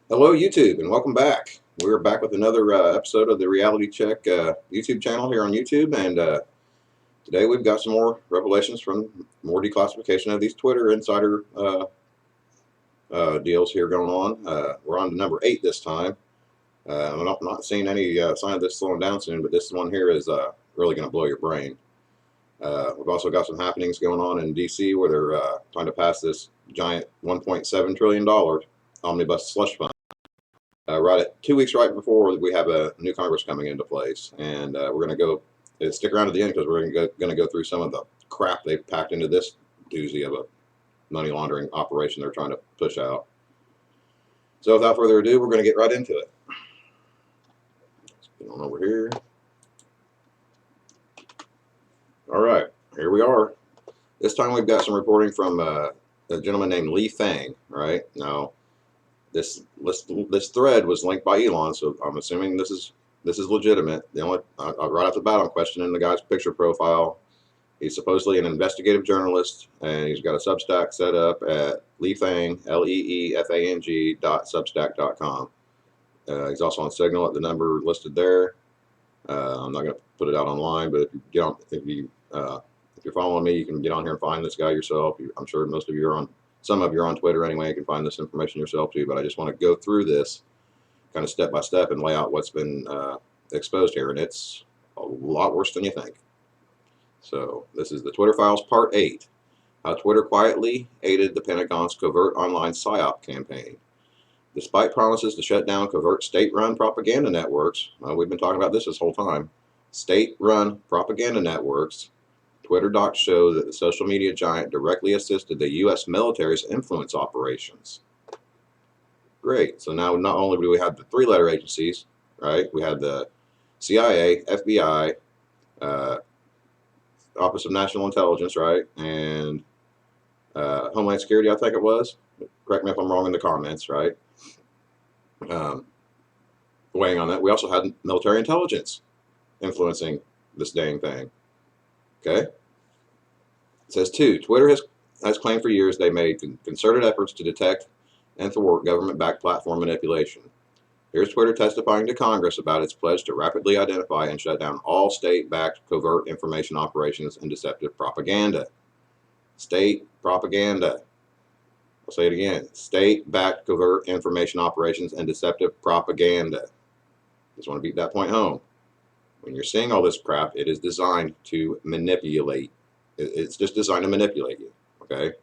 Hello, YouTube, and welcome back. We're back with another episode of the Reality Check YouTube channel here on YouTube, and today we've got some more revelations from more declassification of these Twitter insider deals here going on. We're on to number 8 this time. I'm not seeing any sign of this slowing down soon, but this one here is really going to blow your brain. We've also got some happenings going on in D.C. where they're trying to pass this giant $1.7 trillion omnibus slush fund. Right at 2 weeks right before we have a new Congress coming into place, and we're going to go stick around to the end because we're going to go through some of the crap they've packed into this doozy of a money laundering operation they're trying to push out. So without further ado, we're going to get right into it. Let's get on over here. All right, here we are. This time we've got some reporting from a gentleman named Lee Fang. Right now, this thread was linked by Elon, so I'm assuming this is legitimate. The only right off the bat, I'm questioning the guy's picture profile. He's supposedly an investigative journalist, and he's got a Substack set up at Leefang, LEEFANG.substack.com. He's also on Signal at the number listed there. I'm not going to put it out online, but if you're following me, you can get on here and find this guy yourself. I'm sure most of you are on. Some of you are on Twitter anyway. You can find this information yourself too. But I just want to go through this kind of step by step and lay out what's been exposed here, and it's a lot worse than you think. So this is the Twitter Files Part 8, how Twitter quietly aided the Pentagon's covert online PSYOP campaign. Despite promises to shut down covert state-run propaganda networks, we've been talking about this whole time, state-run propaganda networks, Twitter docs show that the social media giant directly assisted the U.S. military's influence operations. Great. So now not only do we have the three-letter agencies, right? We have the CIA, FBI, Office of National Intelligence, right? And Homeland Security, I think it was. Correct me if I'm wrong in the comments, right? Weighing on that, we also had military intelligence influencing this dang thing. Okay? It says, too, Twitter has claimed for years they made concerted efforts to detect and thwart government-backed platform manipulation. Here's Twitter testifying to Congress about its pledge to rapidly identify and shut down all state-backed covert information operations and deceptive propaganda. State propaganda. I'll say it again. State-backed covert information operations and deceptive propaganda. Just want to beat that point home. When you're seeing all this crap, it is designed to manipulate. It's just designed to manipulate you, okay?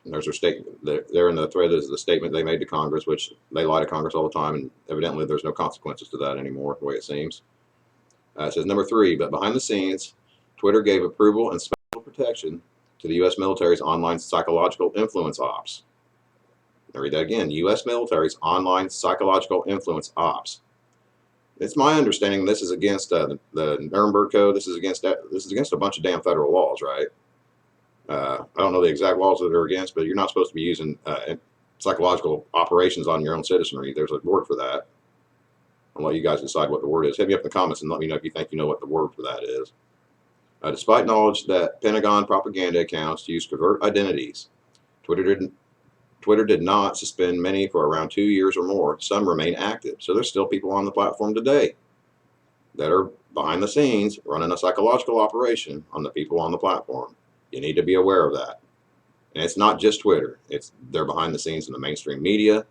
And there's their statement. There in the thread is the statement they made to Congress, which they lie to Congress all the time, and evidently there's no consequences to that anymore, the way it seems. It says, number 3, but behind the scenes, Twitter gave approval and special protection to the U.S. military's online psychological influence ops. I'll read that again. U.S. military's online psychological influence ops. It's my understanding this is against the Nuremberg Code. This is against a bunch of damn federal laws, right? I don't know the exact laws that they're against, but you're not supposed to be using psychological operations on your own citizenry. There's a word for that. I'll let you guys decide what the word is. Hit me up in the comments and let me know if you think you know what the word for that is. Despite knowledge that Pentagon propaganda accounts use covert identities, Twitter did not suspend many for around 2 years or more. Some remain active. So there's still people on the platform today that are behind the scenes running a psychological operation on the people on the platform. You need to be aware of that. And it's not just Twitter. They're behind the scenes in the mainstream media,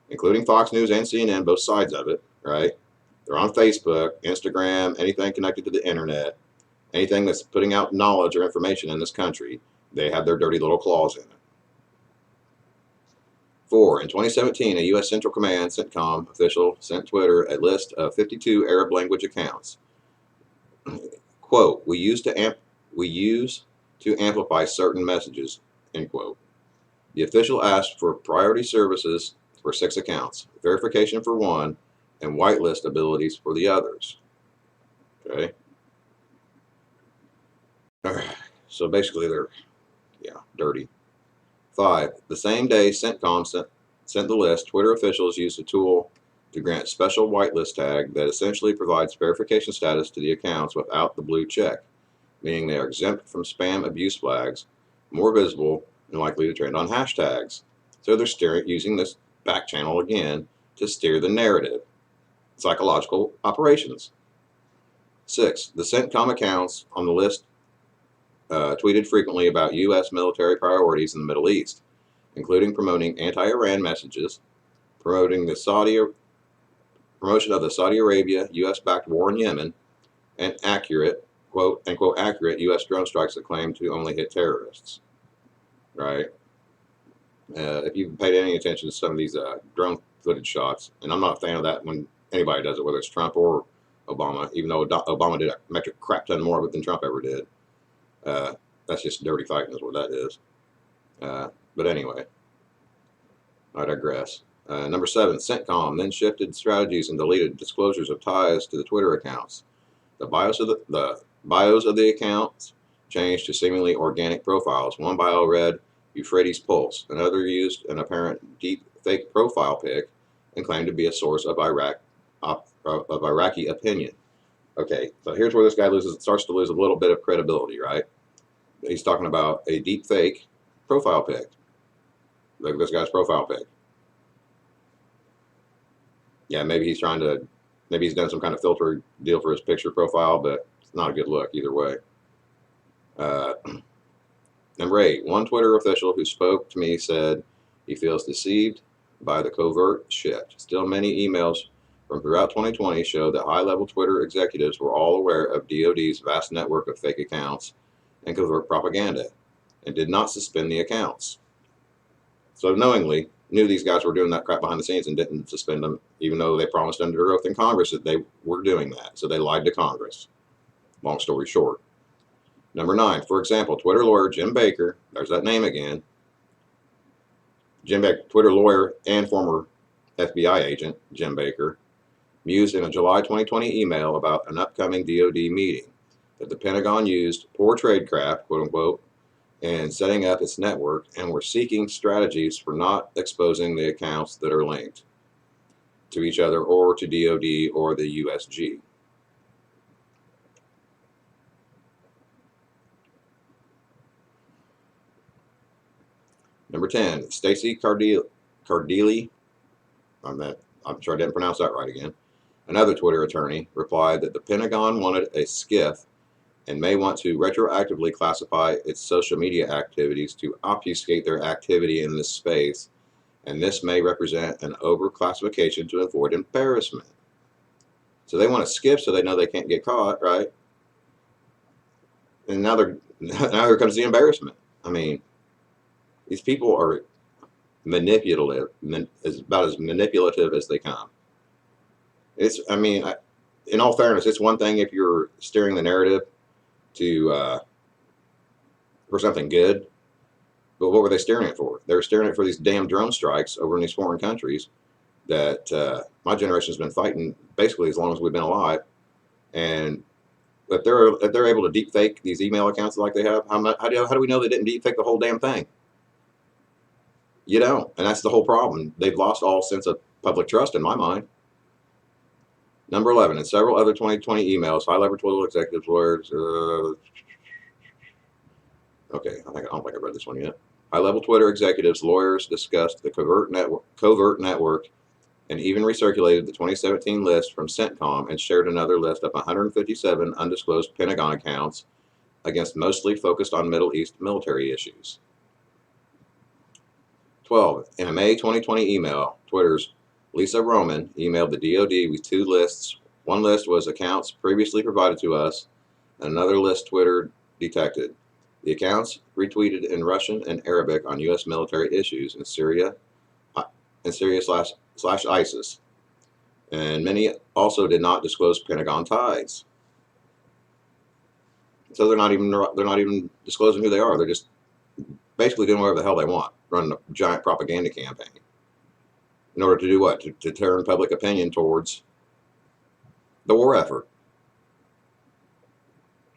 including Fox News and CNN, both sides of it, right? They're on Facebook, Instagram, anything connected to the internet, anything that's putting out knowledge or information in this country, they have their dirty little claws in it. 4. In 2017, a U.S. Central Command CENTCOM official sent Twitter a list of 52 Arab language accounts. Quote, we use to amplify certain messages, end quote. The official asked for priority services for 6 accounts, verification for 1, and whitelist abilities for the others. Okay. All right. So basically they're, dirty. 5. The same day CENTCOM sent the list, Twitter officials used a tool to grant special whitelist tag that essentially provides verification status to the accounts without the blue check, meaning they are exempt from spam abuse flags, more visible, and likely to trend on hashtags. So they're using this back channel again to steer the narrative. Psychological operations. 6. The CENTCOM accounts on the list tweeted frequently about U.S. military priorities in the Middle East, including promoting anti-Iran messages, promoting the promotion of the Saudi Arabia U.S.-backed war in Yemen, and accurate, quote unquote, accurate U.S. drone strikes that claim to only hit terrorists. Right? If you've paid any attention to some of these drone footage shots, and I'm not a fan of that when anybody does it, whether it's Trump or Obama, even though Obama did a metric crap ton more of it than Trump ever did. That's just dirty fighting is what that is. But anyway, I digress. Number 7, CENTCOM then shifted strategies and deleted disclosures of ties to the Twitter accounts. The bios of the accounts changed to seemingly organic profiles. One bio read Euphrates Pulse. Another used an apparent deep fake profile pic and claimed to be a source of Iraqi opinion. Okay, so here's where this guy starts to lose a little bit of credibility, right? He's talking about a deep fake profile pic. Look at this guy's profile pic. Yeah, maybe he's done some kind of filter deal for his picture profile, but it's not a good look either way. Number 8, one Twitter official who spoke to me said he feels deceived by the covert shift. Still, many emails from throughout 2020 show that high-level Twitter executives were all aware of DoD's vast network of fake accounts and covert propaganda and did not suspend the accounts. So knowingly knew these guys were doing that crap behind the scenes and didn't suspend them, even though they promised under oath in Congress that they were doing that. So they lied to Congress. Long story short. Number 9, for example, Twitter lawyer Jim Baker, there's that name again. Jim Baker, Twitter lawyer and former FBI agent Jim Baker, mused in a July 2020 email about an upcoming DoD meeting that the Pentagon used poor tradecraft, quote unquote, in setting up its network and were seeking strategies for not exposing the accounts that are linked to each other or to DoD or the USG. Number 10, Stacey Cardilli, I'm sure I didn't pronounce that right again, another Twitter attorney, replied that the Pentagon wanted a SCIF and may want to retroactively classify its social media activities to obfuscate their activity in this space, and this may represent an overclassification to avoid embarrassment. So they want to skip so they know they can't get caught, right? And now here comes the embarrassment. I mean, these people are manipulative, about as manipulative as they come. In all fairness, it's one thing if you're steering the narrative to for something good, but what were they steering it for? They were steering it for these damn drone strikes over in these foreign countries that my generation's been fighting basically as long as we've been alive. And if they're able to deep fake these email accounts like they have, how do we know they didn't deep fake the whole damn thing? You don't, and that's the whole problem. They've lost all sense of public trust in my mind. Number 11, in several other 2020 emails, high-level Twitter executives, lawyers, okay, I don't think I read this one yet. High-level Twitter executives, lawyers discussed the covert network and even recirculated the 2017 list from CENTCOM and shared another list of 157 undisclosed Pentagon accounts against mostly focused on Middle East military issues. 12. In a May 2020 email, Twitter's Lisa Roman emailed the DoD with 2 lists. One list was accounts previously provided to us, and another list Twitter detected. The accounts retweeted in Russian and Arabic on U.S. military issues in Syria / ISIS, and many also did not disclose Pentagon ties. So they're not even disclosing who they are. They're just basically doing whatever the hell they want, running a giant propaganda campaign. In order to do what? To turn public opinion towards the war effort.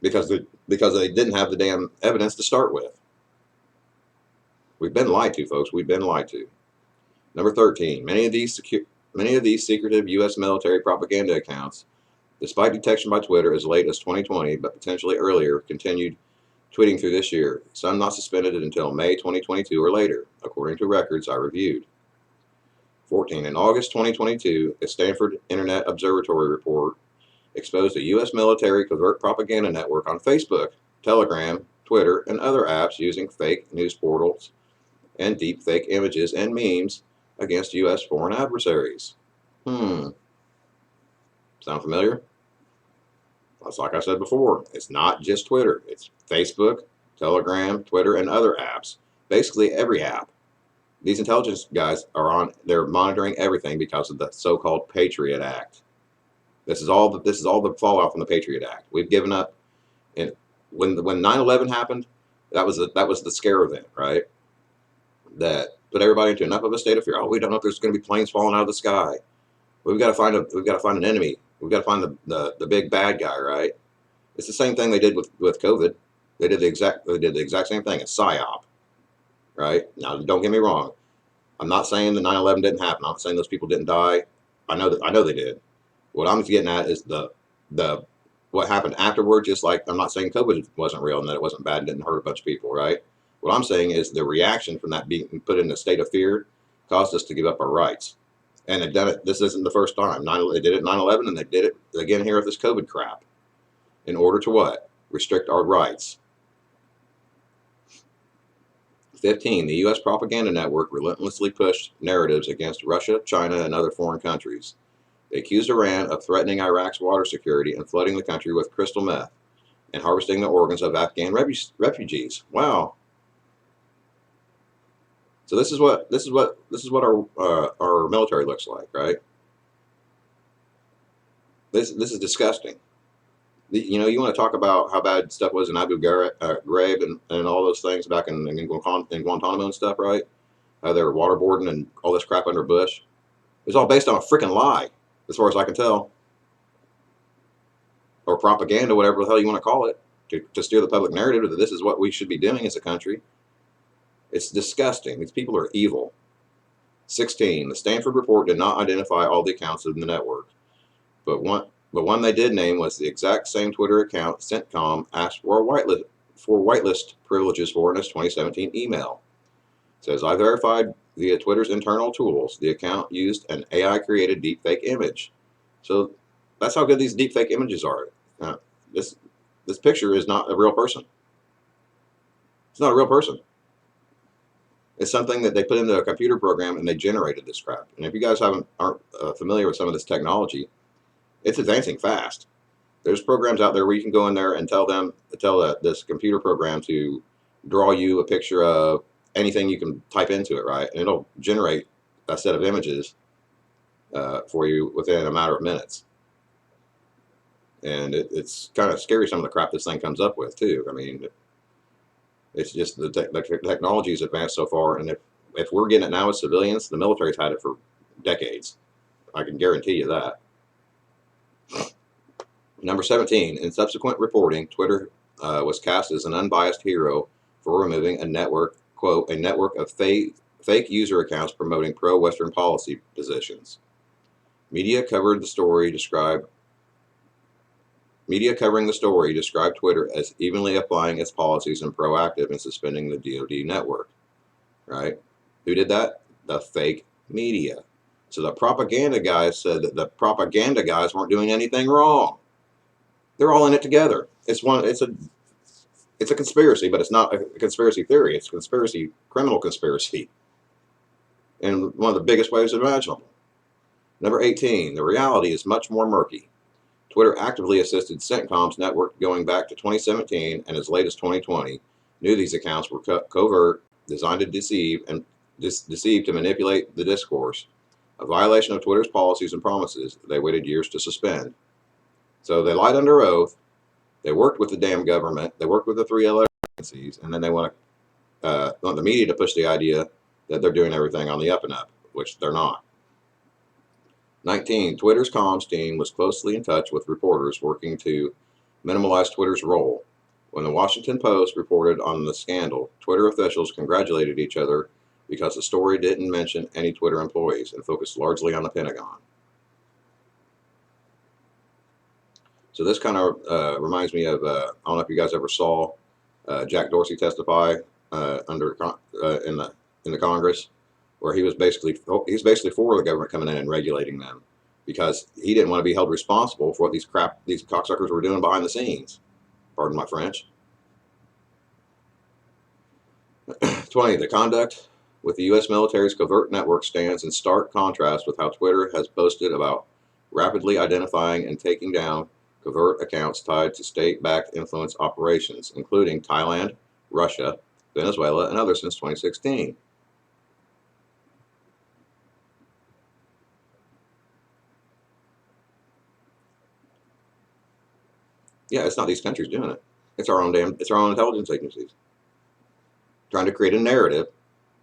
Because they didn't have the damn evidence to start with. We've been lied to, folks. We've been lied to. Number 13. Many of these secretive U.S. military propaganda accounts, despite detection by Twitter as late as 2020, but potentially earlier, continued tweeting through this year. Some not suspended until May 2022 or later, according to records I reviewed. 14. In August 2022, a Stanford Internet Observatory report exposed a U.S. military covert propaganda network on Facebook, Telegram, Twitter, and other apps using fake news portals and deep fake images and memes against U.S. foreign adversaries. Sound familiar? That's like I said before. It's not just Twitter. It's Facebook, Telegram, Twitter, and other apps. Basically every app. These intelligence guys they're monitoring everything because of the so-called Patriot Act. This is all the fallout from the Patriot Act. We've given up. And when 9/11 happened, that was the scare event, right? That put everybody into enough of a state of fear. Oh, we don't know if there's going to be planes falling out of the sky. We've got to find an enemy. We've got to find the big bad guy, right? It's the same thing they did with COVID. They did the exact same thing. A psyop, right? Now, don't get me wrong. I'm not saying that 9/11 didn't happen. I'm not saying those people didn't die. I know they did. What I'm getting at is the what happened afterward. Just like I'm not saying COVID wasn't real and that it wasn't bad and didn't hurt a bunch of people, right? What I'm saying is the reaction from that being put in a state of fear caused us to give up our rights. And they've done it. This isn't the first time. They did it 9/11 and they did it again here with this COVID crap. In order to what? Restrict our rights. 15. The U.S. propaganda network relentlessly pushed narratives against Russia, China, and other foreign countries. They accused Iran of threatening Iraq's water security and flooding the country with crystal meth and harvesting the organs of Afghan refugees. Wow. So this is what our military looks like, right? This is disgusting. You want to talk about how bad stuff was in Abu Ghraib and all those things back in Guantanamo and stuff, right? How they were waterboarding and all this crap under Bush. It was all based on a freaking lie, as far as I can tell. Or propaganda, whatever the hell you want to call it, to steer the public narrative that this is what we should be doing as a country. It's disgusting. These people are evil. 16. The Stanford report did not identify all the accounts in the network, but one they did name was the exact same Twitter account CENTCOM asked for whitelist privileges for in its 2017 email. It says, I verified via Twitter's internal tools the account used an AI-created deepfake image. So that's how good these deepfake images are. This picture is not a real person. It's not a real person. It's something that they put into a computer program and they generated this crap. And if you guys aren't familiar with some of this technology, it's advancing fast. There's programs out there where you can go in there and tell this computer program to draw you a picture of anything you can type into it, right? And it'll generate a set of images for you within a matter of minutes. And it's kind of scary, some of the crap this thing comes up with too. I mean, it's just the technology has advanced so far, and if we're getting it now as civilians, the military's had it for decades. I can guarantee you that. Number 17, in subsequent reporting, Twitter was cast as an unbiased hero for removing a network, quote, a network of fake user accounts promoting pro-Western policy positions. Media covering the story described Twitter as evenly applying its policies and proactive in suspending the DoD network. Right? Who did that? The fake media. So the propaganda guys said that the propaganda guys weren't doing anything wrong. They're all in it together. It's a conspiracy, but it's not a conspiracy theory. It's a criminal conspiracy in one of the biggest ways imaginable. Number 18, the reality is much more murky. Twitter actively assisted CENTCOM's network going back to 2017 and as late as 2020. Knew these accounts were covert, designed to deceive to manipulate the discourse. A violation of Twitter's policies and promises they waited years to suspend. So they lied under oath. They worked with the damn government. They worked with the 3 other agencies, and then they want the media to push the idea that they're doing everything on the up and up, which they're not. 19. Twitter's comms team was closely in touch with reporters working to minimize Twitter's role. When the Washington Post reported on the scandal, Twitter officials congratulated each other because the story didn't mention any Twitter employees and focused largely on the Pentagon. So this kind of reminds me of, I don't know if you guys ever saw Jack Dorsey testify in the Congress. where he's basically for the government coming in and regulating them because he didn't want to be held responsible for what these cocksuckers were doing behind the scenes. Pardon my French. 20. The conduct with the U.S. military's covert network stands in stark contrast with how Twitter has boasted about rapidly identifying and taking down covert accounts tied to state-backed influence operations, including Thailand, Russia, Venezuela, and others since 2016. Yeah, it's not these countries doing it. It's our own intelligence agencies trying to create a narrative,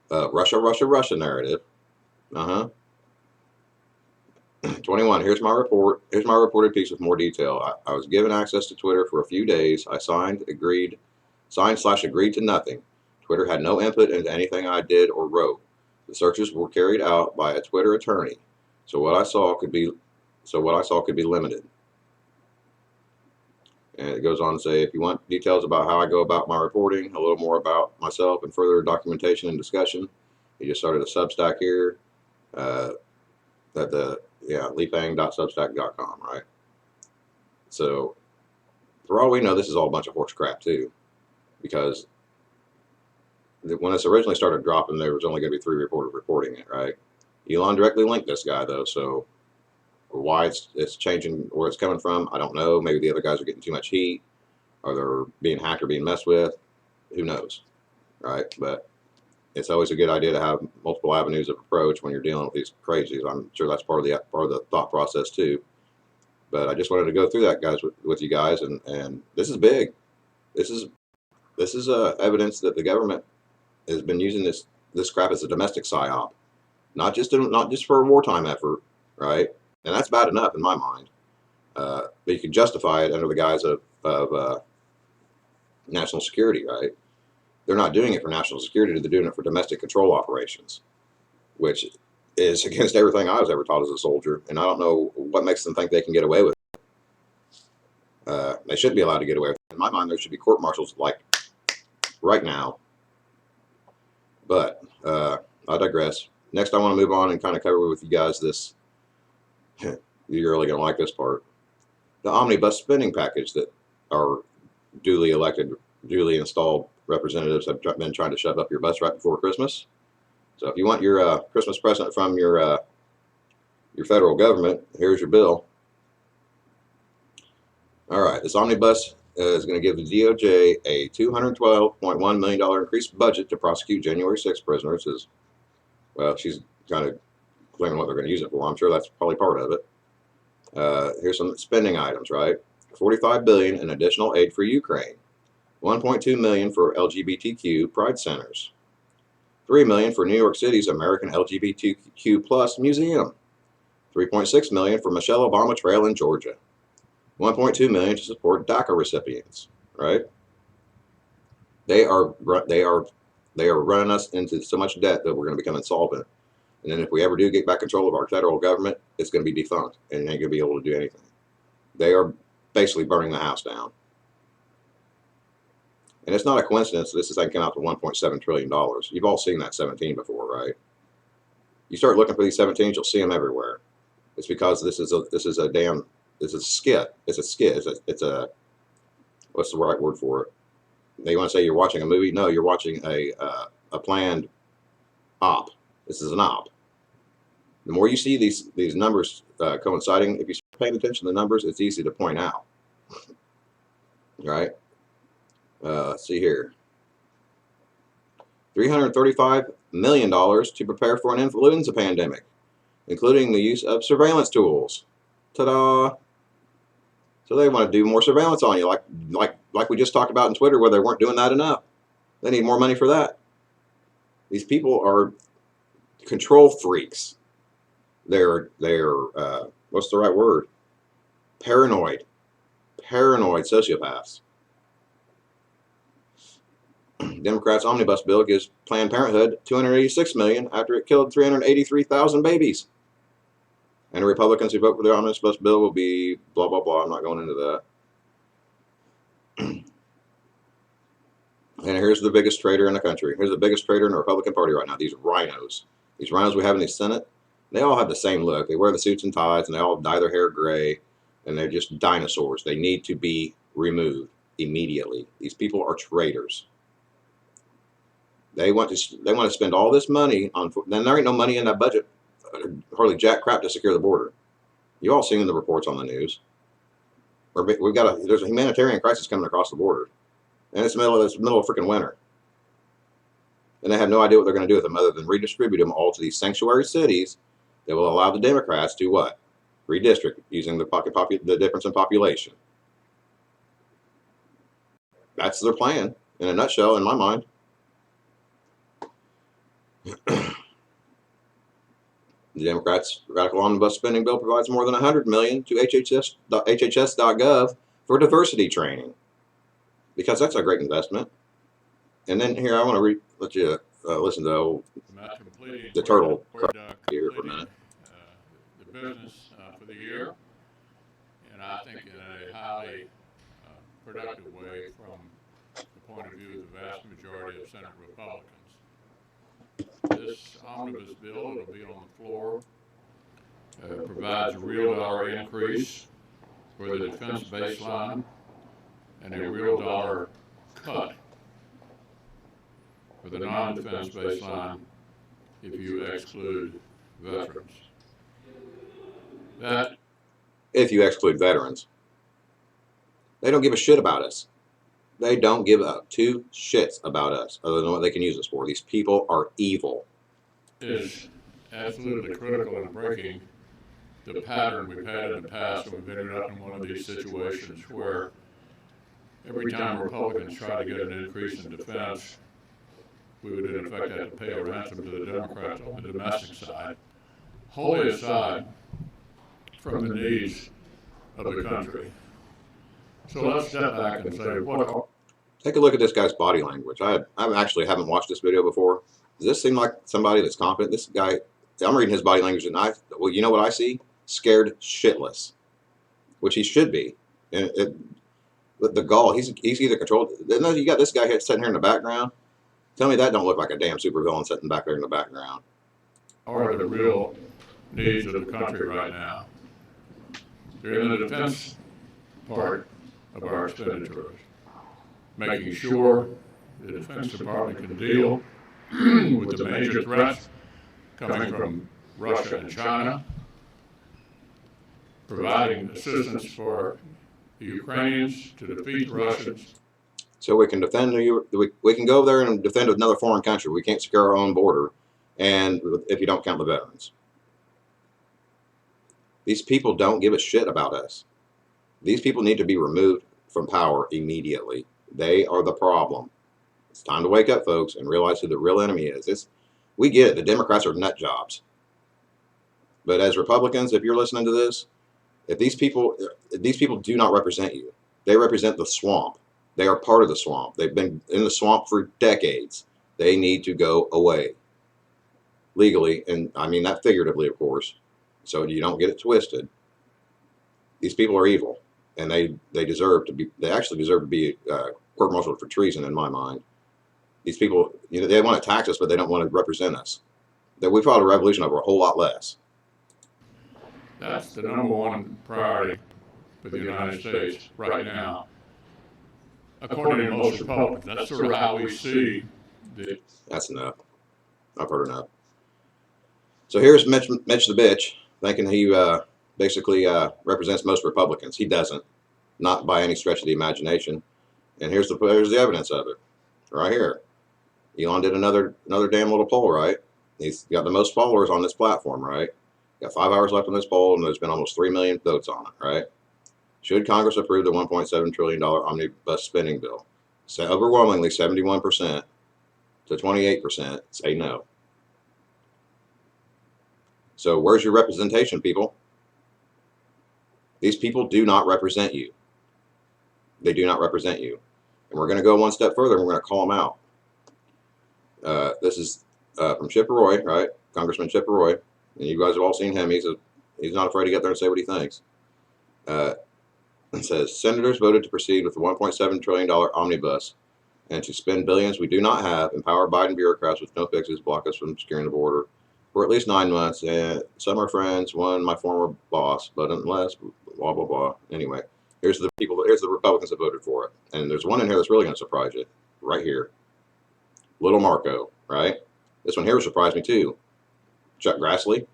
Russia, Russia, Russia narrative. 21. Here's my report. Here's my reported piece with more detail. I was given access to Twitter for a few days. I signed agreed to nothing. Twitter had no input into anything I did or wrote. The searches were carried out by a Twitter attorney. So what I saw could be limited. And it goes on to say, if you want details about how I go about my reporting, a little more about myself, and further documentation and discussion, he just started a Substack here. Lifang.substack.com, right? So, for all we know, this is all a bunch of horse crap too, because when this originally started dropping, there was only going to be 3 reporters reporting it, right? Elon directly linked this guy though, so why it's changing, where it's coming from, I don't know. Maybe the other guys are getting too much heat, or they're being hacked or being messed with. Who knows, right? But it's always a good idea to have multiple avenues of approach when you're dealing with these crazies. I'm sure that's part of the thought process too. But I just wanted to go through that, guys, with you guys, and this is big. This is evidence that the government has been using this crap as a domestic psyop, not just for a wartime effort, right? And that's bad enough in my mind. But you can justify it under the guise of national security, right? They're not doing it for national security. They're doing it for domestic control operations, which is against everything I was ever taught as a soldier. And I don't know what makes them think they can get away with it. They shouldn't be allowed to get away with it. In my mind, there should be court-martials like right now. But I digress. Next, I want to move on and kind of cover with you guys this. You're really going to like this part. The omnibus spending package that our duly elected, duly installed representatives have been trying to shove up your butts right before Christmas. So if you want your Christmas present from your federal government, here's your bill. All right, this omnibus is going to give the DOJ a $212.1 million increased budget to prosecute January 6th prisoners. Well, she's kind of claiming what they're going to use it for. I'm sure that's probably part of it. Here's some spending items, right? $45 billion in additional aid for Ukraine, $1.2 million for LGBTQ pride centers, $3 million for New York City's American LGBTQ plus museum, $3.6 million for Michelle Obama Trail in Georgia, $1.2 million to support DACA recipients. Right? They are running us into so much debt that we're going to become insolvent. And then if we ever do get back control of our federal government, it's going to be defunct and ain't going to be able to do anything. They are basically burning the house down. And it's not a coincidence that this thing came out to $1.7 trillion. You've all seen that 17 before, right? You start looking for these 17s, you'll see them everywhere. It's because this is a skit. It's a what's the right word for it? They want to say you're watching a movie. No, you're watching a planned op. This is an op. The more you see these numbers coinciding, if you start paying attention to the numbers, it's easy to point out. Right? Let's see here. $335 million to prepare for an influenza pandemic, including the use of surveillance tools. Ta-da! So they want to do more surveillance on you, like we just talked about in Twitter, where they weren't doing that enough. They need more money for that. These people are control freaks. They're what's the right word? Paranoid sociopaths. Democrats' omnibus bill gives Planned Parenthood $286 million after it killed 383,000 babies. And the Republicans who vote for the omnibus bill will be blah, blah, blah. I'm not going into that. And here's the biggest traitor in the country. Here's the biggest traitor in the Republican Party right now. These rhinos. These rhinos we have in the Senate, they all have the same look. They wear the suits and ties, and they all dye their hair gray, and they're just dinosaurs. They need to be removed immediately. These people are traitors. They want to spend all this money on. Then there ain't no money in that budget, hardly jack crap to secure the border. You all seen the reports on the news. There's a humanitarian crisis coming across the border, and it's the middle of freaking winter, and they have no idea what they're going to do with them other than redistribute them all to these sanctuary cities that will allow the Democrats to what? Redistrict using the difference in population. That's their plan in a nutshell, in my mind. The Democrats' radical omnibus spending bill provides more than $100 million to HHS.gov for diversity training, because that's a great investment. And then here I want to let you listen to the turtle here for a minute. The business for the year, and I think in a highly productive way from the point of view of the vast majority of Senate Republicans. This omnibus bill, it'll be on the floor, provides a real dollar increase for the defense baseline and a real dollar cut for the non-defense baseline if you exclude veterans. That, if you exclude veterans, they don't give a shit about us. They don't give up two shits about us other than what they can use us for. These people are evil. Is absolutely critical in breaking the pattern we've had in the past when we've ended up in one of these situations where every time Republicans try to get an increase in defense, we would in effect have to pay a ransom to the Democrats on the domestic side, wholly aside from the needs of the country. So let's step back and say, what? Take a look at this guy's body language. I actually haven't watched this video before. Does this seem like somebody that's confident? This guy, I'm reading his body language, and well, you know what I see? Scared shitless, which he should be. And the gall, he's either controlled. You got this guy here sitting here in the background. Tell me that don't look like a damn supervillain sitting back there in the background. Are the real needs of the country right now? They're in the defense part of our expenditures, making sure the Defense Department can deal with the major threats coming from Russia and China, providing assistance for the Ukrainians to defeat the Russians. So we can defend we can go there and defend another foreign country. We can't secure our own border, and if you don't count the veterans. These people don't give a shit about us. These people need to be removed from power immediately. They are the problem. It's time to wake up, folks, and realize who the real enemy is. We get it. The Democrats are nut jobs. But as Republicans, if you're listening to this, if these people do not represent you. They represent the swamp. They are part of the swamp. They've been in the swamp for decades. They need to go away. Legally, and I mean that figuratively, of course, so you don't get it twisted. These people are evil, and they actually deserve to be court-martialed for treason, in my mind. These people, they want to tax us, but they don't want to represent us. That we fought a revolution over a whole lot less. That's the number one priority for the United States right now, according to most Republicans. That's sort of how we see the... That's enough. I've heard enough. So here's Mitch the bitch, thinking he basically represents most Republicans. He doesn't, not by any stretch of the imagination. And here's the evidence of it, right here. Elon did another damn little poll, right? He's got the most followers on this platform, right? Got 5 hours left on this poll, and there's been almost 3 million votes on it, right? Should Congress approve the $1.7 trillion omnibus spending bill? So overwhelmingly, 71% to 28% say no. So where's your representation, people? These people do not represent you. They do not represent you. And we're going to go one step further, and we're going to call them out. This is from Chip Roy, right? Congressman Chip Roy. And you guys have all seen him. He's not afraid to get there and say what he thinks. It says, Senators voted to proceed with the $1.7 trillion omnibus and to spend billions we do not have, empower Biden bureaucrats with no fixes, block us from securing the border, for at least 9 months. And some are friends, one my former boss, but unless blah blah blah. Anyway, here's the people. Here's the Republicans that voted for it, and there's one in here that's really going to surprise you, right here. Little Marco, right? This one here surprised me too. Chuck Grassley.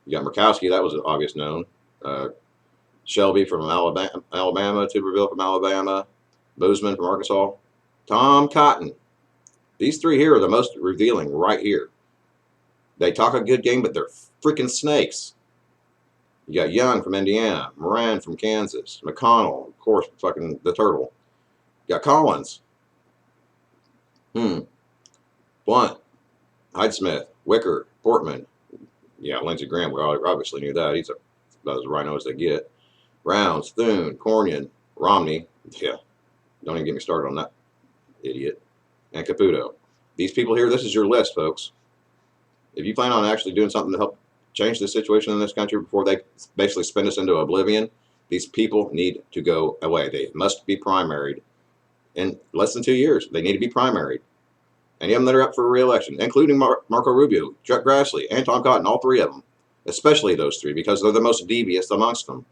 You got Murkowski, that was an obvious known. Shelby from Alabama, Tuberville from Alabama, Bozeman from Arkansas, Tom Cotton. These three here are the most revealing right here. They talk a good game, but they're freaking snakes. You got Young from Indiana, Moran from Kansas, McConnell, of course, fucking the turtle. You got Collins. Blunt, Hyde-Smith, Wicker, Portman. Yeah, Lindsey Graham, we obviously knew that. He's about as rhino as they get. Rounds, Thune, Cornyn, Romney. Yeah, don't even get me started on that idiot. And Caputo. These people here, this is your list, folks. If you plan on actually doing something to help change the situation in this country before they basically spin us into oblivion, these people need to go away. They must be primaried in less than 2 years. They need to be primaried. Any of them that are up for re-election, including Marco Rubio, Chuck Grassley, and Tom Cotton, all three of them, especially those three, because they're the most devious amongst them.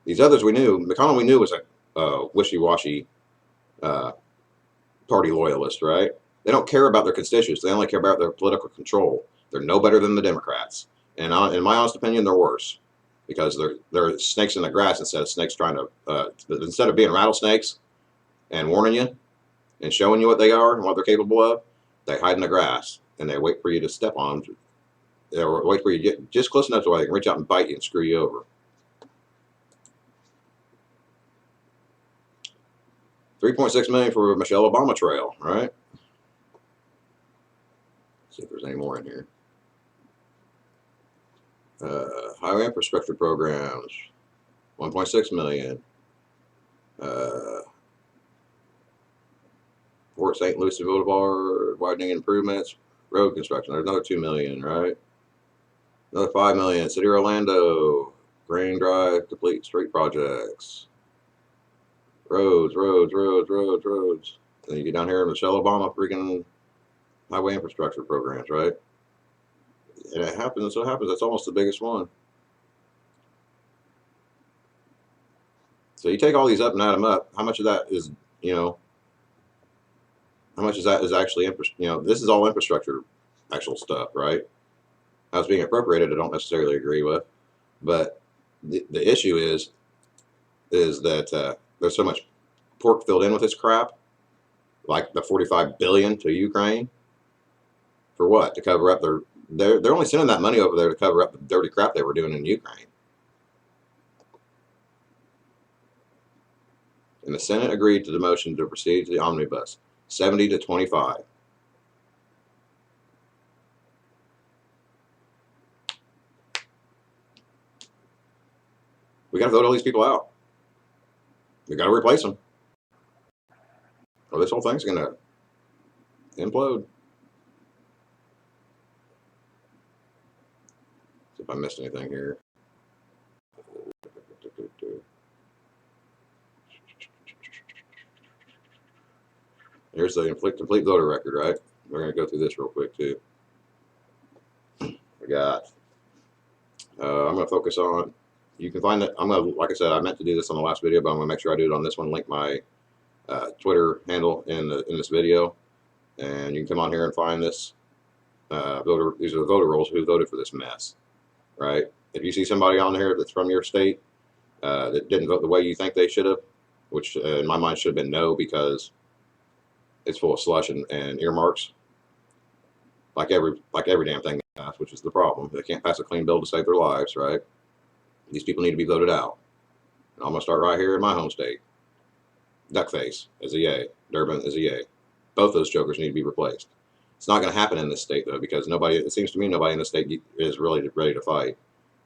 These others we knew, McConnell we knew was a wishy-washy party loyalist, right? They don't care about their constituents. They only care about their political control. They're no better than the Democrats. And in my honest opinion, they're worse, because they're snakes in the grass instead of snakes trying to, instead of being rattlesnakes and warning you and showing you what they are and what they're capable of, they hide in the grass and they wait for you to step on them. They wait for you to get just close enough to where they can reach out and bite you and screw you over. 3.6 million for Michelle Obama trail, right? See if there's any more in here. Highway infrastructure programs, 1.6 million. Fort St. Lucie Boulevard, widening improvements, road construction. There's another 2 million, right? Another 5 million. City of Orlando, Grain Drive, complete street projects. Roads. Then you get down here in Michelle Obama freaking highway infrastructure programs, right? And it happens, so it happens. That's almost the biggest one. So you take all these up and add them up. How much of that is, how much of that is actually, this is all infrastructure, actual stuff, right? How it's being appropriated, I don't necessarily agree with. But the issue is that there's so much pork filled in with this crap, like the $45 billion to Ukraine. For what? To cover up they're only sending that money over there to cover up the dirty crap they were doing in Ukraine. And the Senate agreed to the motion to proceed to the omnibus, 70 to 25. We got to vote all these people out. We got to replace them, or this whole thing's going to implode. See if I missed anything here. Here's the complete voter record, right? We're going to go through this real quick too. We got. I'm going to focus on. You can find that. I'm going to, like I said, I meant to do this on the last video, but I'm going to make sure I do it on this one. Link my Twitter handle in this video, and you can come on here and find this voter. These are the voter rolls who voted for this mess, right? If you see somebody on here that's from your state that didn't vote the way you think they should have, which in my mind should have been no, because it's full of slush and earmarks, like every damn thing they pass, which is the problem. They can't pass a clean bill to save their lives, right? These people need to be voted out. And I'm going to start right here in my home state. Duckface is a yay. Durbin is a yay. Both those jokers need to be replaced. It's not going to happen in this state, though, because it seems to me nobody in the state is really ready to fight.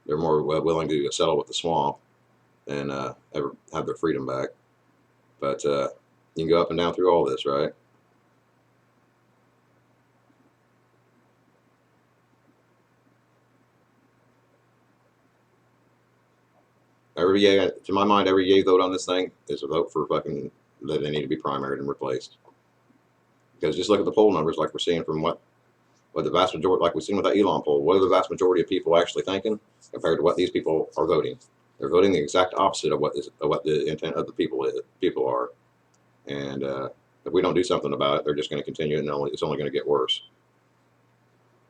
They're more willing to settle with the swamp and ever have their freedom back. But you can go up and down through all this, right? Every yay, to my mind, every yay vote on this thing is a vote for fucking that they need to be primaried and replaced. Because just look at the poll numbers, like we're seeing from what what the vast majority, like we've seen with that Elon poll, what are the vast majority of people actually thinking compared to what these people are voting? They're voting the exact opposite of what the intent of the people are. And if we don't do something about it, they're just going to continue, and it's only going to get worse.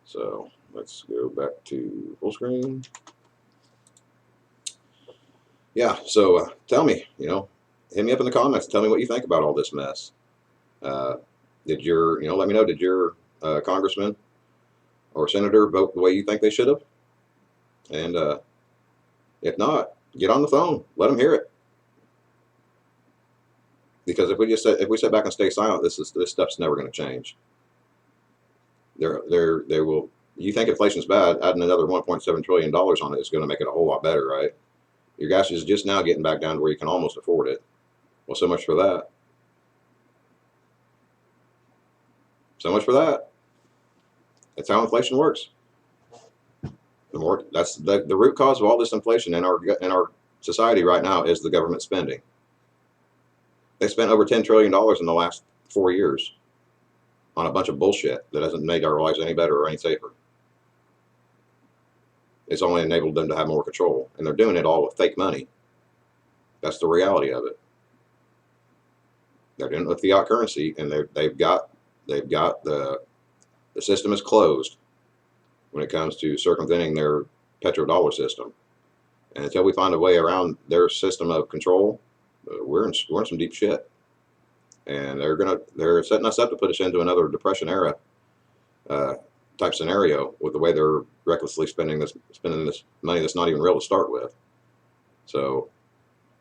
So let's go back to full screen. Yeah. So tell me, hit me up in the comments. Tell me what you think about all this mess. Let me know, did your congressman or senator vote the way you think they should have? And if not, get on the phone. Let them hear it. Because if we sit back and stay silent, this stuff's never going to change. They will. You think inflation's bad? Adding another $1.7 trillion on it is going to make it a whole lot better, right? Your gas is just now getting back down to where you can almost afford it. Well, so much for that. So much for that. That's how inflation works. That's the root cause of all this inflation in our society right now is the government spending. They spent over $10 trillion in the last 4 years on a bunch of bullshit that hasn't made our lives any better or any safer. It's only enabled them to have more control, and they're doing it all with fake money. That's the reality of it. They're doing it with fiat currency, and they've got the system is closed when it comes to circumventing their petrodollar system. And until we find a way around their system of control, we're in some deep shit. And they're setting us up to put us into another Depression era type scenario with the way they're recklessly spending this money that's not even real to start with. So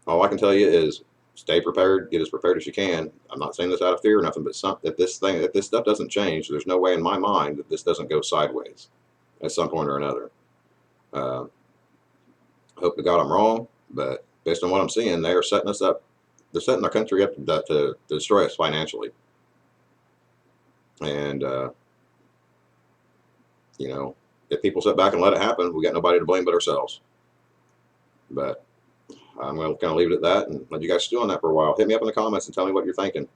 all I can tell you is stay prepared, get as prepared as you can. I'm not saying this out of fear or nothing, but if this stuff doesn't change, there's no way in my mind that this doesn't go sideways at some point or another. Hope to God I'm wrong, but based on what I'm seeing, they are setting us up. They're setting our country up to destroy us financially. And if people sit back and let it happen, we got nobody to blame but ourselves. But I'm going to kind of leave it at that and let you guys stew on that for a while. Hit me up in the comments and tell me what you're thinking.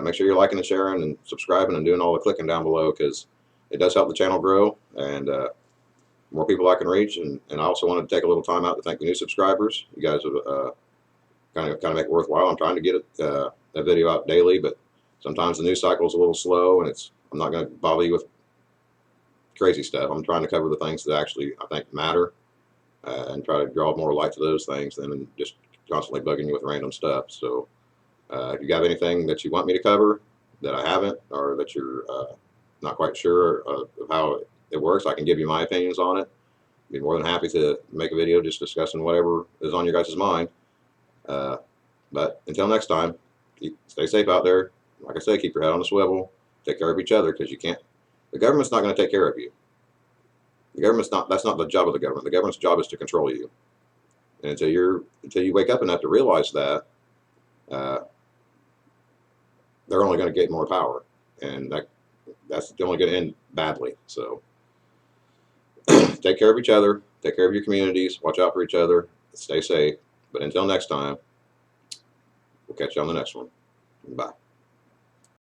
Make sure you're liking and sharing and subscribing and doing all the clicking down below, because it does help the channel grow and more people I can reach. And I also wanted to take a little time out to thank the new subscribers. You guys have kind of make it worthwhile. I'm trying to get a video out daily, but sometimes the news cycle is a little slow, and I'm not going to bother you with crazy stuff. I'm trying to cover the things that actually I think matter, and try to draw more light to those things than just constantly bugging you with random stuff. So if you have anything that you want me to cover that I haven't, or that you're not quite sure of how it works, I can give you my opinions on it. I'd be more than happy to make a video just discussing whatever is on your guys' mind. But until next time, stay safe out there. Like I say, keep your head on the swivel. Take care of each other, because the government's not going to take care of you. That's not the job of the government. The government's job is to control you. And until you wake up enough to realize that, they're only going to get more power, and that's only going to end badly. So take care of each other. Take care of your communities. Watch out for each other. Stay safe. But until next time, we'll catch you on the next one. Bye.